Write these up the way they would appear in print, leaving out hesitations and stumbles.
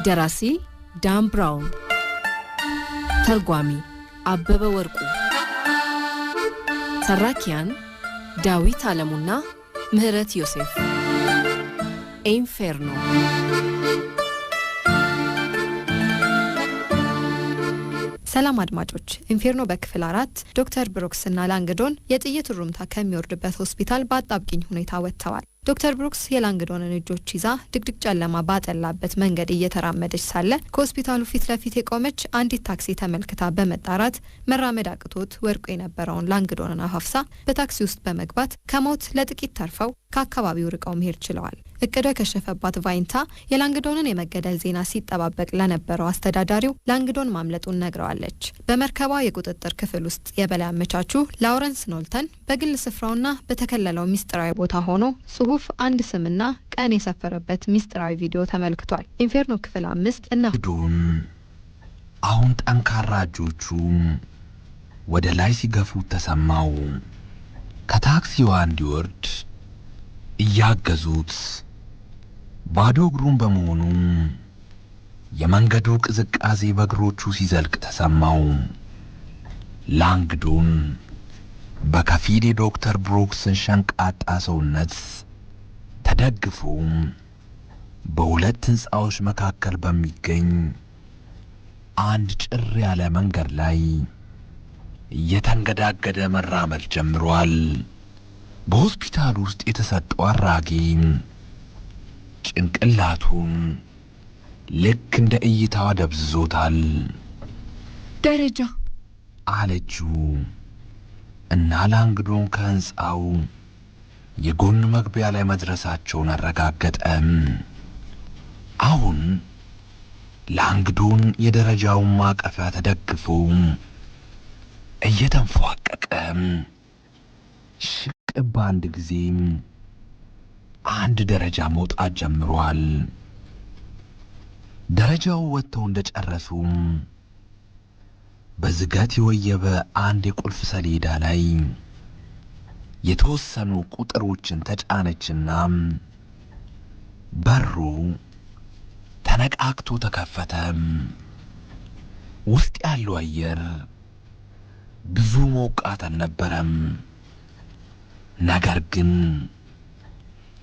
ደራሲ ዳን ብራውን ተርጓሚ አበበ ወርቁ ተራኪያን ዳዊት አለሙና ምህረት ዮሴፍ ኢንፌርኖ ሰላም አድማጮች ኢንፌርኖ በክፍል 4 ዶክተር ብሩክስ እና ላንግዶን የጥይት ሩምታ ከሚወርድበት ሆስፒታል በአጣብቂኝ ሁኔታ ወጥተዋል ዶክተር ብሩክስ የላንግዶንን እጆች ይዛ ድቅድቅ ጨለማ ባጠላበት መንገድ እየተራመደች ሳለ ከሆስፒታሉ ፊት ለፊት የቆመች አንዲት ታክሲ ተመልክታ በመጣራት መራመድ አቅቶት ወርቆ የነበረውን ላንግዶንን አፋፍሳ በታክሲ ውስጥ በመግባት ከሞት ለጥቂት ተርፈው ከአካባቢው ርቀው መሄድ ችለዋል እቅዷ ከሸፈባት ቫይንታ የላንግዶንን የመገደል ዜና ሲጠባበቅ ለነበረው አስተዳዳሪው ላንግዶን ማምለጡን ነግረዋለች በመርከቧ የቁጥጥር ክፍል ውስጥ የበላይ አመቻቹ ላውረንስ ኖልተን በግል ስፍራውና በተከለለው ሚስጥራዊ ቦታ ሆኖ ጽሁፍ አንድ ስምና ቀን የሰፈረበት ሚስጥራዊ ቪዲዮ ተመልክቷል ኢንፌርኖ ክፍል 5 እና ዶን አሁን ጠንካራ እጆቹ ወደ ላይ ሲገፉ ተሰማው ከታክሲው እንዲወርድ እያገዙት ባዶ እግሩን በመሆኑ የመንገዱ ቅዝቃዜ በእግሮቹ ሲዘልቅ ተሰማው ላንግዶን በከፊል ዶክተር ብሩክስን ሸንቃጣ ሰውነት ተደግፎ በሁለት ህንጻዎች መካከል በሚገኝ አንድ ጭር ያለ መንገድ ላይ እየተንገዳገደ መራመድ ጀምሯል በሆስፒታሉ ውስጥ የተሰጠው አራጊ ጭንቅላቱን ልክ እንደ እይታው ደብዝዞታል ደረጃ አለችው እና ላንግዶን ከህንጻው የጎን መግቢያ ላይ መድረሳቸውን አረጋገጠ አሁን ላንግዶን የደረጃውን ማቀፊያ ተደግፎ እየተንፏቀቀ ሽቅብ አንድ ጊዜ አንድ ደረጃ መውጣት ጀምሯል ደረጃው ወጥተው እንደጨረሱ በዝገት የወየበ አንድ የቁልፍ ሰሌዳ ላይ የተወሰኑ ቁጥሮችን ተጫነችና በሩ ተነቃቅቶ ተከፈተ ውስጥ ያለው አየር ብዙ ሞቃት አልነበረም ነገር ግን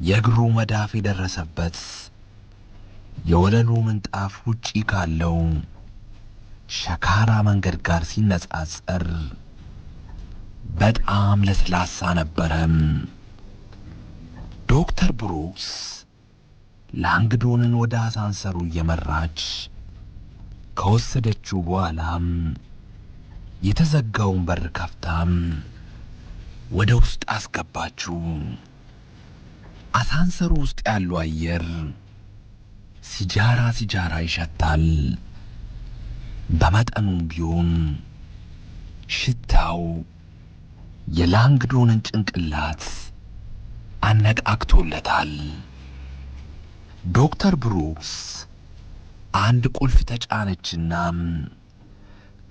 የእግሩ መዳፍ የደረሰበት የወለሉ ምንጣፍ ውጪ ካለው ሸካራ መንገድ ጋር ሲነጻጸር በጣም ለስላሳ ነበረ ዶክተር ብሩክስ ላንግዶንን ወደ አሳንሰሩ እየመራች ከወሰደችው በኋላ የተዘጋውን በር ከፍታም ወደ ውስጥ አስገባችው አሳንሰሩ ውስጥ ያለው አየር ሲጃራ ይሸታል በመጠኑም ቢሆን ሽታው የላንግዶንን ጭንቅላት አነቃቅቶለታል ዶክተር ብሩክስ አንድ ቁልፍ ተጫነችና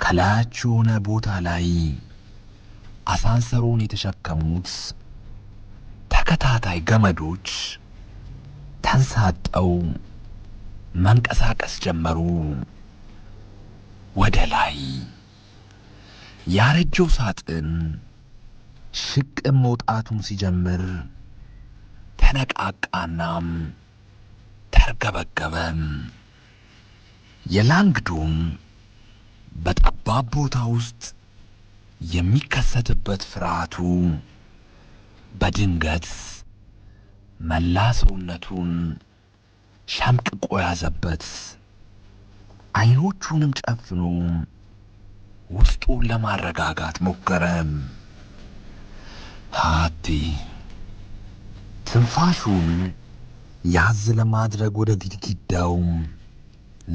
ከላያቸው ሆነ ቦታ ላይ አሳንሰሩን የተሸከሙት ተከታታይ ገመዶች ተንሳጠው መንቀሳቀስ ጀመሩ ወደ ላይ ያረጀው ሳጥን ሽቅብ መውጣቱን ሲጀምር ተነቃቃና ተርገበገበ የላንግዶን በጠባብ ቦታ ውስጥ የሚከሰትበት ፍርሃቱ በድንገት መላ ሰውነቱን ሸምቅቆ ያዘበት አይኖቹንም ጨፍኖ ውስጡን ለማረጋጋት ሞከረ ሃቲ ትንፋሹን ያዝ ለማድረግ ወደ ግድግዳው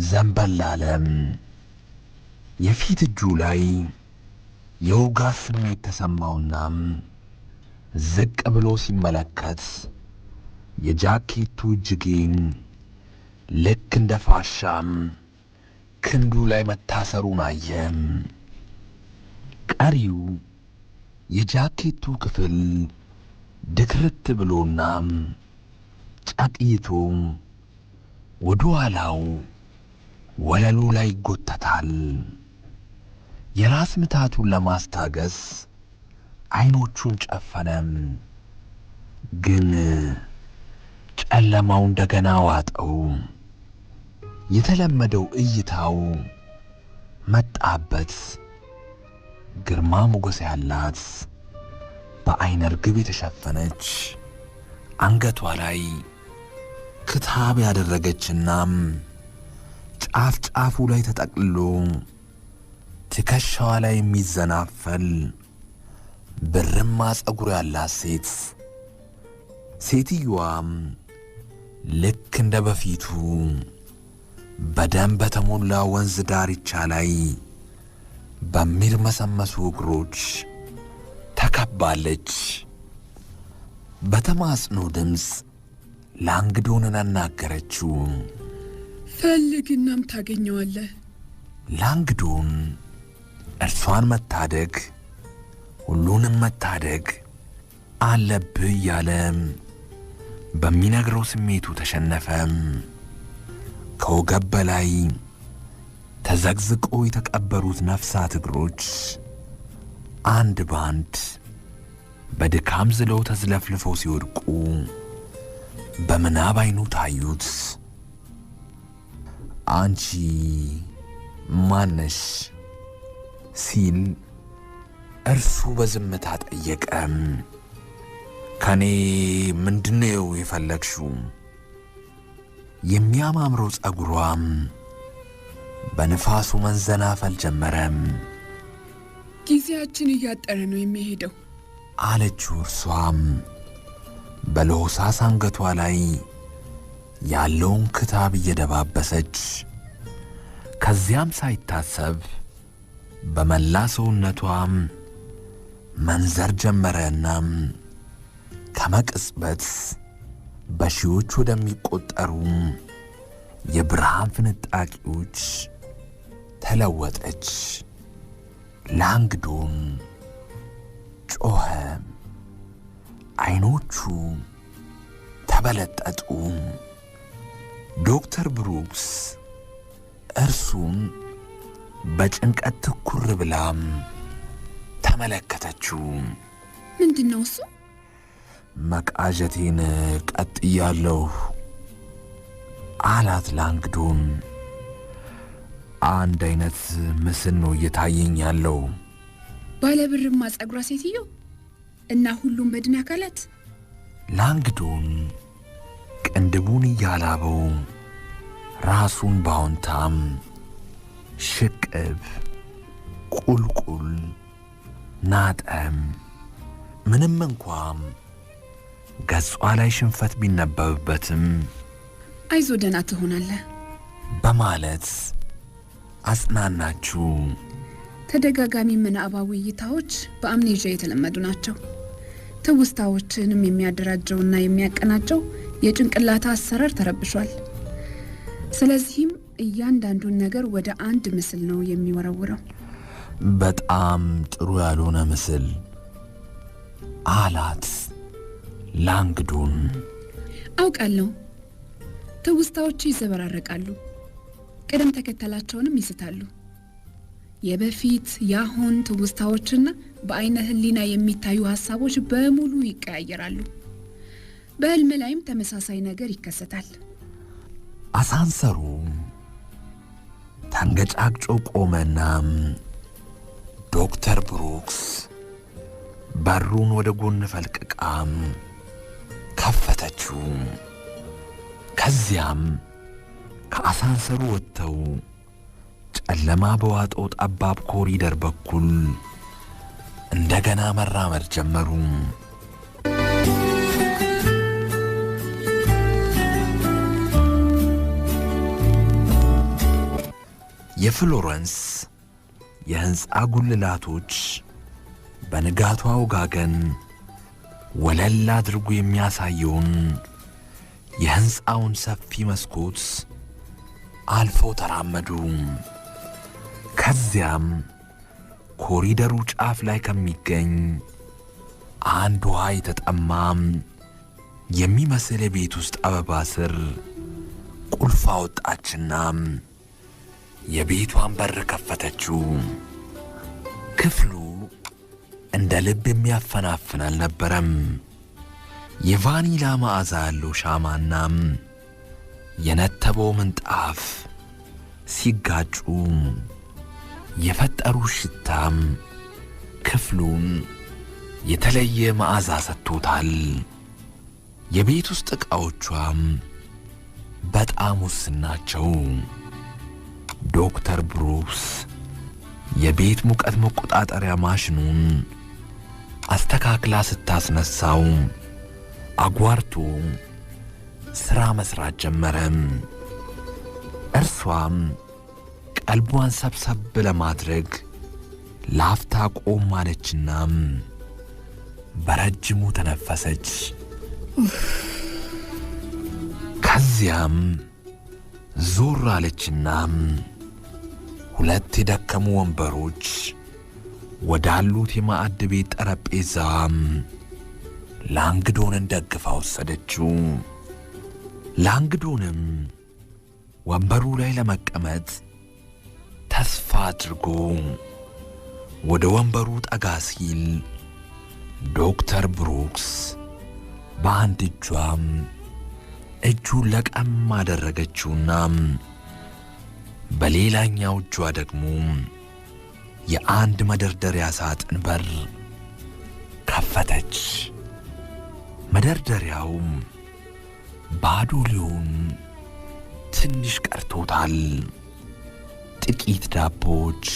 ዘንበል አለ የፊት እጁ ላይ የውጋት ስሜት ተሰማውና ዝቅ ብሎ ሲመለከት የጃኬቱ እጅጌን ልክ እንደ ፋሻም ክንዱ ላይ መታሰሩን አየ ቀሪው የጃኬቱ ክፍል ድክርት ብሎና ጫቅይቶ ወደ ኋላው ወለሉ ላይ ይጎተታል። የራስ ምታቱን ለማስታገስ አይኖቹን ጨፈነም። ግን ጨለማው እንደገና ዋጠው። የተለመደው እይታው መጣበት። ግርማ ሞገስ ያላት በአይነ ርግብ የተሸፈነች አንገቷ ላይ ክታብ ያደረገችና ጫፍ ጫፉ ላይ ተጠቅልሎ ትከሻዋ ላይ የሚዘናፈል ብርማ ጸጉር ያላት ሴት። ሴትዮዋም ልክ እንደ በፊቱ በደም በተሞላ ወንዝ ዳርቻ ላይ በሚርመሰመሱ እግሮች ተከባለች። በተማጽኖ ድምፅ ላንግዶንን አናገረችው። ፈልግናም ታገኘዋለህ። ላንግዶን እርሷን መታደግ፣ ሁሉንም መታደግ አለብህ እያለ በሚነግረው ስሜቱ ተሸነፈም። ከወገብ በላይ ተዘግዝቆ የተቀበሩት ነፍሳት እግሮች አንድ ባንድ በድካም ዝለው ተዝለፍልፈው ሲወድቁ በምናብ አይኑ ታዩት። አንቺ ማነሽ ሲል እርሱ በዝምታ ጠየቀም። ከኔ ምንድነው የፈለግሽው? የሚያማምረው ጸጉሯም በንፋሱ መንዘናፈል ጀመረም። ጊዜያችን እያጠረ ነው የሚሄደው አለችው። እርሷም በለሆሳስ አንገቷ ላይ ያለውን ክታብ እየደባበሰች ከዚያም ሳይታሰብ በመላ ሰውነቷም መንዘር ጀመረና ከመቅጽበት በሺዎች ወደሚቆጠሩ የብርሃን ፍንጣቂዎች ተለወጠች። ላንግዶን ጮኸ። አይኖቹ ተበለጠጡ። ዶክተር ብሩክስ እርሱን በጭንቀት ትኩር ብላም ተመለከተችው። ምንድነው እሱ? መቃዠቴን ቀጥያለሁ አላት ላንግዶን። አንድ አይነት ምስል ነው እየታየኝ ያለው። ባለብርማ ጸጉሯ ሴትዮ እና ሁሉም በድን አካላት። ላንግዶን ቅንድቡን እያላበው ራሱን ባውንታም ሽቅብ ቁልቁል ናጠም። ምንም እንኳን ገጿ ላይ ሽንፈት ቢነበብበትም አይዞ ደህና ትሆናለህ በማለት አጽናናችው። ተደጋጋሚ ምናባዊ እይታዎች በአምኔዥያ የተለመዱ ናቸው። ትውስታዎችንም የሚያደራጀውና የሚያቀናጀው የጭንቅላት አሰራር ተረብሿል። ስለዚህም እያንዳንዱን ነገር ወደ አንድ ምስል ነው የሚወረውረው። በጣም ጥሩ ያልሆነ ምስል አላት ላንግዶን። አውቃለሁ። ትውስታዎች ይዘበራረቃሉ፣ ቅደም ተከተላቸውንም ይስታሉ። የበፊት ያሁን ትውስታዎችና በአይነ ህሊና የሚታዩ ሐሳቦች በሙሉ ይቀያየራሉ። በህልም ላይም ተመሳሳይ ነገር ይከሰታል። አሳንሰሩ ተንገጫግጮ ቆመና ዶክተር ብሩክስ በሩን ወደ ጎን ፈልቅቃም ከፈተችው። ከዚያም ከአሳንሰሩ ወጥተው ጨለማ በዋጠው ጠባብ ኮሪደር በኩል እንደገና መራመድ ጀመሩ። የፍሎረንስ የህንፃ ጉልላቶች በንጋቷ ወጋገን ወለል አድርጎ የሚያሳየውን የህንፃውን ሰፊ መስኮት አልፈው ተራመዱ። ከዚያም ኮሪደሩ ጫፍ ላይ ከሚገኝ አንድ ውሃ የተጠማም የሚመስል የቤት ውስጥ አበባ ስር ቁልፍ አወጣችና የቤቷን በር ከፈተችው። ክፍሉ እንደ ልብ የሚያፈናፍን አልነበረም። የቫኒላ መዓዛ ያለው ሻማና የነተበው ምንጣፍ ሲጋጩ የፈጠሩ ሽታም ክፍሉን የተለየ መዓዛ ሰጥቶታል። የቤት ውስጥ ዕቃዎቿም በጣም ውስን ናቸው። ዶክተር ብሩክስ የቤት ሙቀት መቆጣጠሪያ ማሽኑን አስተካክላ ስታስነሳው አጓርቶ ሥራ መስራት ጀመረ። እርሷም ቀልቧን ሰብሰብ ለማድረግ ላፍታ ቆም አለችና በረጅሙ ተነፈሰች። ከዚያም ዞር አለችና ሁለት የደከሙ ወንበሮች ወዳሉት የማዕድ ቤት ጠረጴዛ ላንግዶንን ደግፋ ወሰደችው። ላንግዶንም ወንበሩ ላይ ለመቀመጥ ተስፋ አድርጎ ወደ ወንበሩ ጠጋ ሲል ዶክተር ብሩክስ በአንድ እጇም እጁን ለቀም አደረገችውና በሌላኛው እጇ ደግሞ የአንድ መደርደሪያ ሳጥን በር ከፈተች። መደርደሪያው ባዶ ሊሆን ትንሽ ቀርቶታል። ጥቂት ዳቦች፣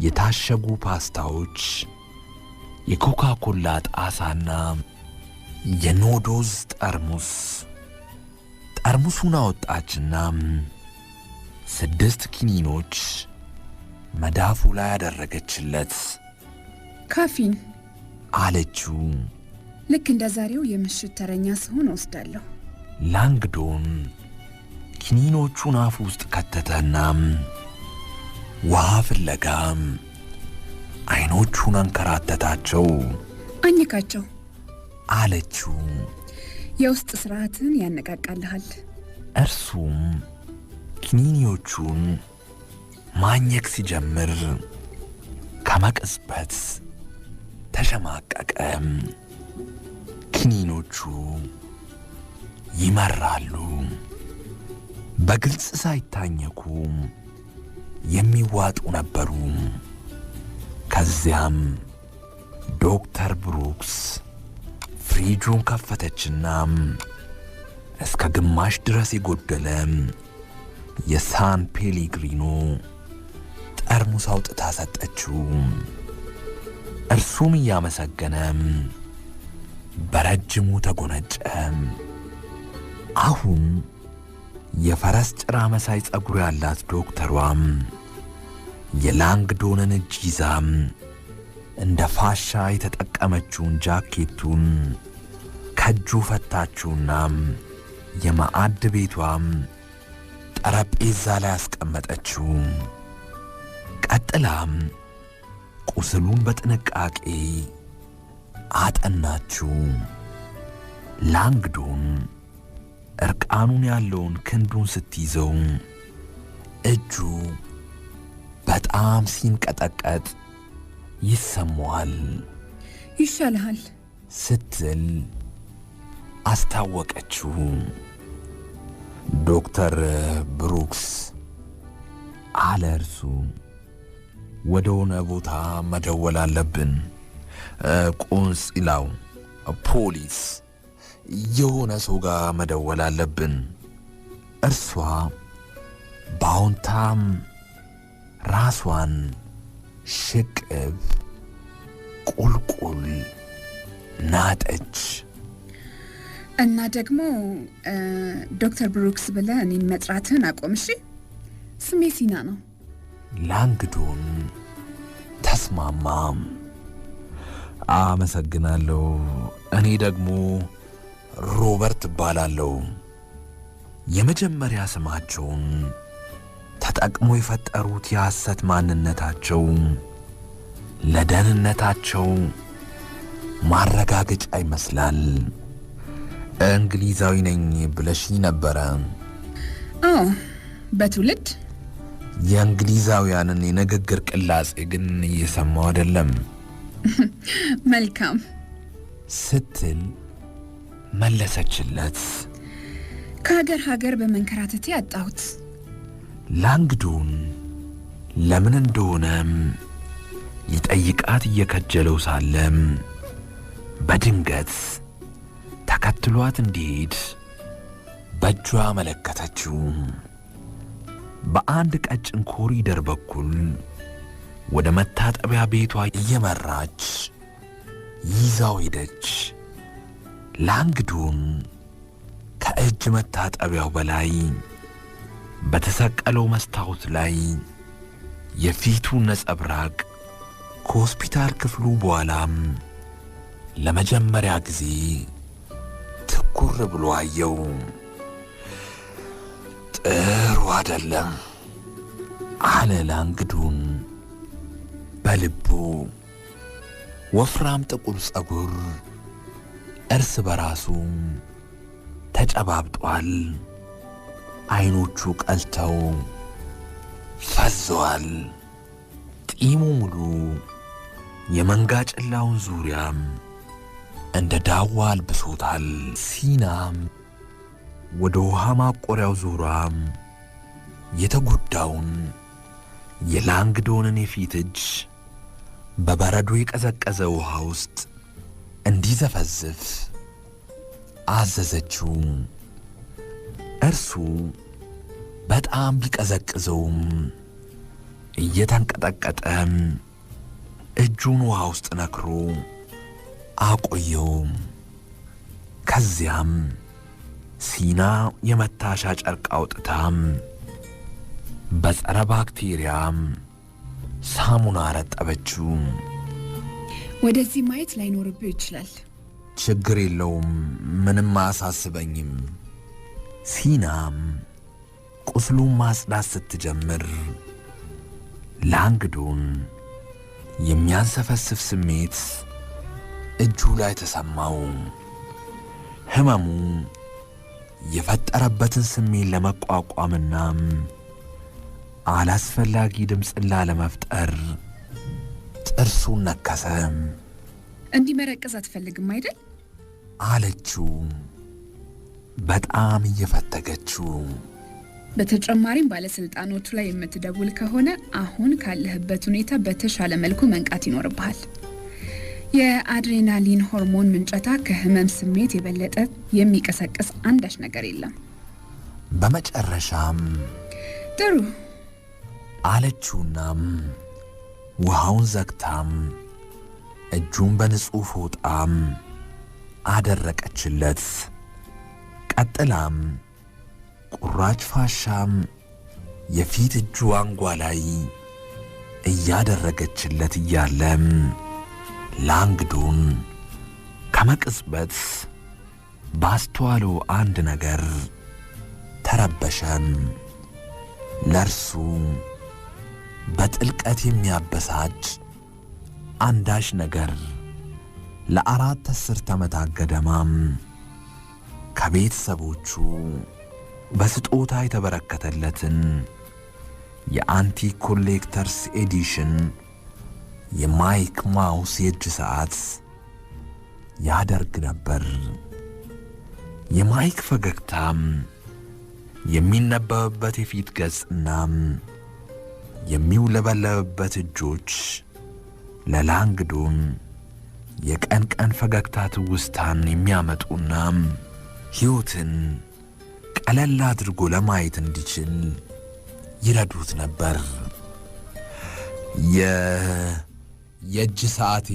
የታሸጉ ፓስታዎች፣ የኮካ ኮላ ጣሳና የኖዶዝ ጠርሙሱን አወጣችና 6 ኪኒኖች መዳፉ ላይ ያደረገችለት። ካፊን አለችው። ልክ እንደ ዛሬው የምሽት ተረኛ ስሆን ወስዳለሁ። ላንግዶን ኪኒኖቹን አፉ ውስጥ ከተተና ውሃ ፍለጋ አይኖቹን አንከራተታቸው። አኝካቸው አለችው። የውስጥ ስርዓትን ያነቃቃልሃል። እርሱም ኪኒኒዎቹን ማኘክ ሲጀምር ከመቅጽበት ተሸማቀቀ። ኪኒኖቹ ይመራሉ። በግልጽ ሳይታኘኩ የሚዋጡ ነበሩ። ከዚያም ዶክተር ብሩክስ ፍሪጁን ከፈተችና እስከ ግማሽ ድረስ የጎደለ የሳን ፔሌግሪኖ ጠርሙስ አውጥታ ሰጠችው። እርሱም እያመሰገነ በረጅሙ ተጎነጨ። አሁን የፈረስ ጭራ መሳይ ጸጉር ያላት ዶክተሯም የላንግዶንን እጅ ይዛ እንደ ፋሻ የተጠቀመችውን ጃኬቱን ከእጁ ፈታችውና የማዕድ ቤቷም ጠረጴዛ ላይ አስቀመጠችው። ቀጥላም ቁስሉን በጥንቃቄ አጠናችው። ላንግዶን እርቃኑን ያለውን ክንዱን ስትይዘው እጁ በጣም ሲንቀጠቀጥ ይሰማዋል። ይሻልሃል ስትል አስታወቀችው። ዶክተር ብሩክስ አለ እርሱ፣ ወደ ሆነ ቦታ መደወል አለብን። ቆንጽላው፣ ፖሊስ፣ የሆነ ሰው ጋር መደወል አለብን። እርሷ በአዎንታም ራሷን ሽቅብ ቁልቁል ናጠች። እና ደግሞ ዶክተር ብሩክስ ብለህ እኔን መጥራትህን አቆም። እሺ፣ ስሜ ሲና ነው። ላንግዶን ተስማማ። አመሰግናለሁ። እኔ ደግሞ ሮበርት እባላለሁ። የመጀመሪያ ስማቸውን ተጠቅሞ የፈጠሩት የሐሰት ማንነታቸው ለደህንነታቸው ማረጋገጫ ይመስላል። እንግሊዛዊ ነኝ ብለሽኝ ነበረ። አዎ፣ በትውልድ የእንግሊዛውያንን የንግግር ቅላጼ ግን እየሰማው አይደለም መልካም ስትል መለሰችለት። ከሀገር ሀገር በመንከራተት ያጣሁት። ላንግዶን ለምን እንደሆነም ሊጠይቃት እየከጀለው ሳለም በድንገት ተከትሏት እንዲሄድ በእጇ መለከተችው። በአንድ ቀጭን ኮሪደር በኩል ወደ መታጠቢያ ቤቷ እየመራች ይዛው ሄደች። ላንግዶን ከእጅ መታጠቢያው በላይ በተሰቀለው መስታወት ላይ የፊቱን ነጸብራቅ ከሆስፒታል ክፍሉ በኋላም ለመጀመሪያ ጊዜ ትኩር ብሎ አየው። ጥሩ አይደለም አለ ላንግዶን በልቡ። ወፍራም ጥቁር ጸጉር እርስ በራሱ ተጨባብጧል። አይኖቹ ቀልተው ፈዘዋል። ጢሙ ሙሉ የመንጋ ጭላውን ዙሪያም እንደ ዳዋ አልብሶታል። ሲናም ወደ ውሃ ማቆሪያው ዙራም የተጎዳውን የላንግዶንን የፊት እጅ በበረዶ የቀዘቀዘ ውሃ ውስጥ እንዲዘፈዝፍ አዘዘችው። እርሱ በጣም ቢቀዘቅዘውም እየተንቀጠቀጠም እጁን ውሃ ውስጥ ነክሮ አቆየው። ከዚያም ሲና የመታሻ ጨርቅ አውጥታም በጸረ ባክቴሪያም ሳሙና ረጠበችው። ወደዚህ ማየት ላይኖርብህ ይችላል። ችግር የለውም፣ ምንም አያሳስበኝም። ሲናም ቁስሉን ማጽዳት ስትጀምር ላንግዶን የሚያንሰፈስፍ ስሜት እጁ ላይ ተሰማው። ህመሙ የፈጠረበትን ስሜት ለመቋቋምና አላስፈላጊ ድምፅን ላለመፍጠር ጥርሱን ነከሰ። እንዲመረቀዝ አትፈልግም አይደል? አለችው በጣም እየፈተገችው። በተጨማሪም ባለስልጣኖቹ ላይ የምትደውል ከሆነ አሁን ካለህበት ሁኔታ በተሻለ መልኩ መንቃት ይኖርብሃል። የአድሬናሊን ሆርሞን ምንጨታ ከህመም ስሜት የበለጠ የሚቀሰቅስ አንዳች ነገር የለም። በመጨረሻም ጥሩ አለችውናም ውሃውን ዘግታም እጁን በንጹህ ፎጣም አደረቀችለት። ቀጥላም ቁራጭ ፋሻም የፊት እጁ አንጓ ላይ እያደረገችለት እያለም ላንግዶን ከመቅጽበት ባስተዋለው አንድ ነገር ተረበሸም። ለርሱ በጥልቀት የሚያበሳጭ አንዳች ነገር ለ4 አስርት ዓመታት ገደማም ከቤተሰቦቹ በስጦታ የተበረከተለትን የአንቲክ ኮሌክተርስ ኤዲሽን የማይክ ማውስ የእጅ ሰዓት ያደርግ ነበር። የማይክ ፈገግታም የሚነበብበት የፊት ገጽና የሚውለበለብበት እጆች ለላንግዶን የቀን ቀን ፈገግታ ትውስታን የሚያመጡና ሕይወትን ቀለል አድርጎ ለማየት እንዲችል ይረዱት ነበር። የእጅ ሰዓቴ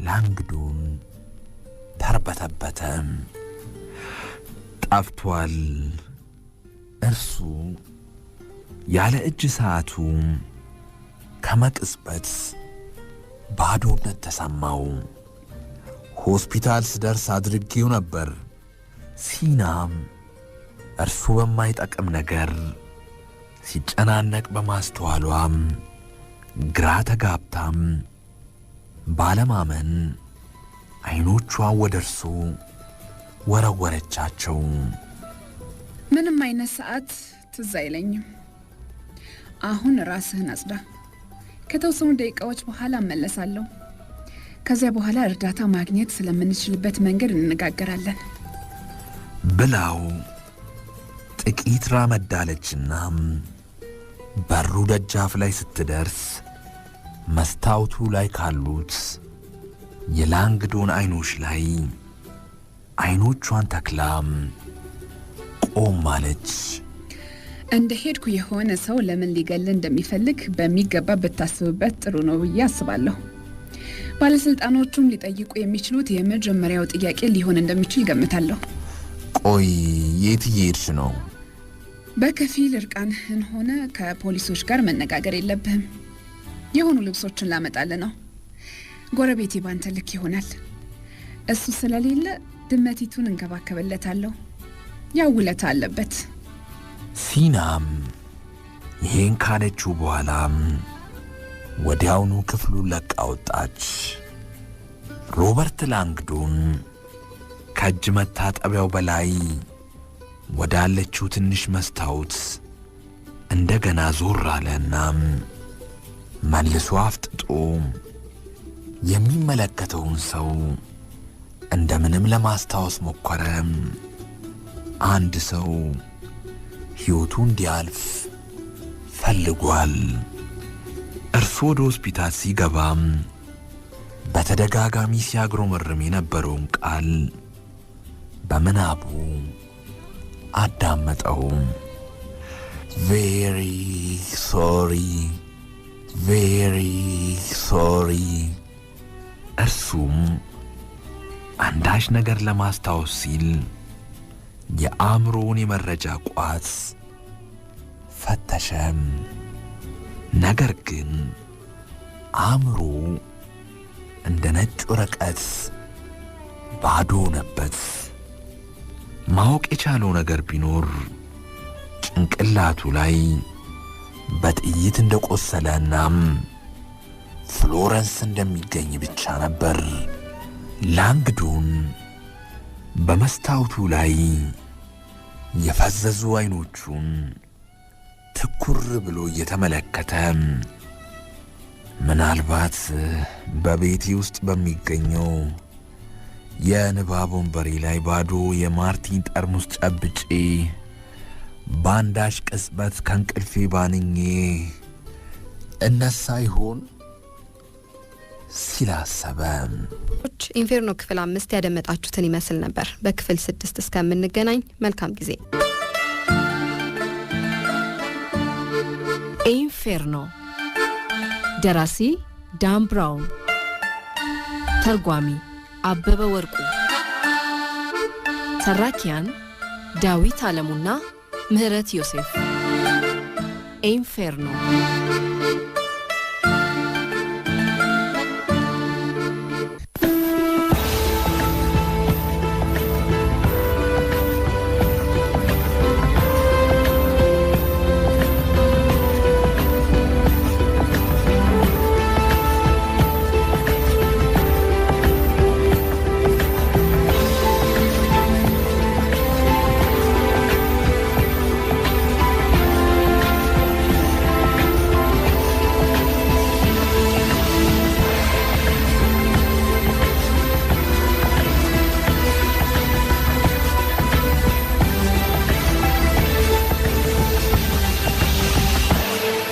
ላንግዶን ተርበተበተ። ጠፍቷል። እርሱ ያለ እጅ ሰዓቱ ከመቅጽበት ባዶነት ተሰማው። ሆስፒታል ስደርስ አድርጌው ነበር። ሲናም እርሱ በማይጠቅም ነገር ሲጨናነቅ በማስተዋሏም ግራ ተጋብታም ባለማመን አይኖቿን ወደ እርሱ ወረወረቻቸው። ምንም አይነት ሰዓት ትዝ አይለኝም አሁን ራስህን አጽዳ። ከተወሰኑ ደቂቃዎች በኋላ እመለሳለሁ። ከዚያ በኋላ እርዳታ ማግኘት ስለምንችልበት መንገድ እንነጋገራለን ብላው ጥቂት ራመድ አለችና በሩ ደጃፍ ላይ ስትደርስ መስታወቱ ላይ ካሉት የላንግዶን አይኖች ላይ አይኖቿን ተክላ ቆም አለች። እንደ ሄድኩ የሆነ ሰው ለምን ሊገል እንደሚፈልግ በሚገባ ብታስብበት ጥሩ ነው ብዬ አስባለሁ። ባለስልጣኖቹም ሊጠይቁ የሚችሉት የመጀመሪያው ጥያቄ ሊሆን እንደሚችል ገምታለሁ። ቆይ የት እየሄድሽ ነው? በከፊል እርቃንህን ሆነ ከፖሊሶች ጋር መነጋገር የለብህም። የሆኑ ልብሶችን ላመጣልህ ነው። ጎረቤቴ ባንተ ልክ ይሆናል። እሱ ስለሌለ ድመቲቱን እንከባከበለታለሁ። ያውለታ አለበት። ሲናም ይሄን ካለችው በኋላ ወዲያውኑ ክፍሉን ለቃ ወጣች። ሮበርት ላንግዶን ከእጅ መታጠቢያው በላይ ወዳለችው ትንሽ መስታወት እንደገና ዞር አለና መልሶ አፍጥጦ የሚመለከተውን ሰው እንደምንም ለማስታወስ ሞከረ። አንድ ሰው ሕይወቱ እንዲያልፍ ፈልጓል። እርሱ ወደ ሆስፒታል ሲገባ በተደጋጋሚ ሲያግሮመርም የነበረውን ቃል በምናቡ አዳመጠው። ቬሪ ሶሪ ቬሪ ሶሪ። እርሱም አንዳች ነገር ለማስታወስ ሲል የአእምሮውን የመረጃ ቋት ፈተሸም። ነገር ግን አእምሮ እንደ ነጭ ወረቀት ባዶ ሆነበት። ማወቅ የቻለው ነገር ቢኖር ጭንቅላቱ ላይ በጥይት እንደቆሰለና ፍሎረንስ እንደሚገኝ ብቻ ነበር። ላንግዶን በመስታወቱ ላይ የፈዘዙ አይኖቹን ትኩር ብሎ እየተመለከተ ምናልባት በቤቴ ውስጥ በሚገኘው የንባብ ወንበሬ ላይ ባዶ የማርቲን ጠርሙስ ጨብጬ ባንዳሽ ቅጽበት ከእንቅልፌ ባንኜ እነሳ ይሆን ሲላሰበ። ኢንፌርኖ ክፍል 5 ያደመጣችሁትን ይመስል ነበር። በክፍል 6 እስከምንገናኝ መልካም ጊዜ። ኢንፌርኖ ደራሲ ዳን ብራውን፣ ተርጓሚ አበበ ወርቁ፣ ተራኪያን ዳዊት አለሙና ምህረት ዮሴፍ። ኢንፌርኖ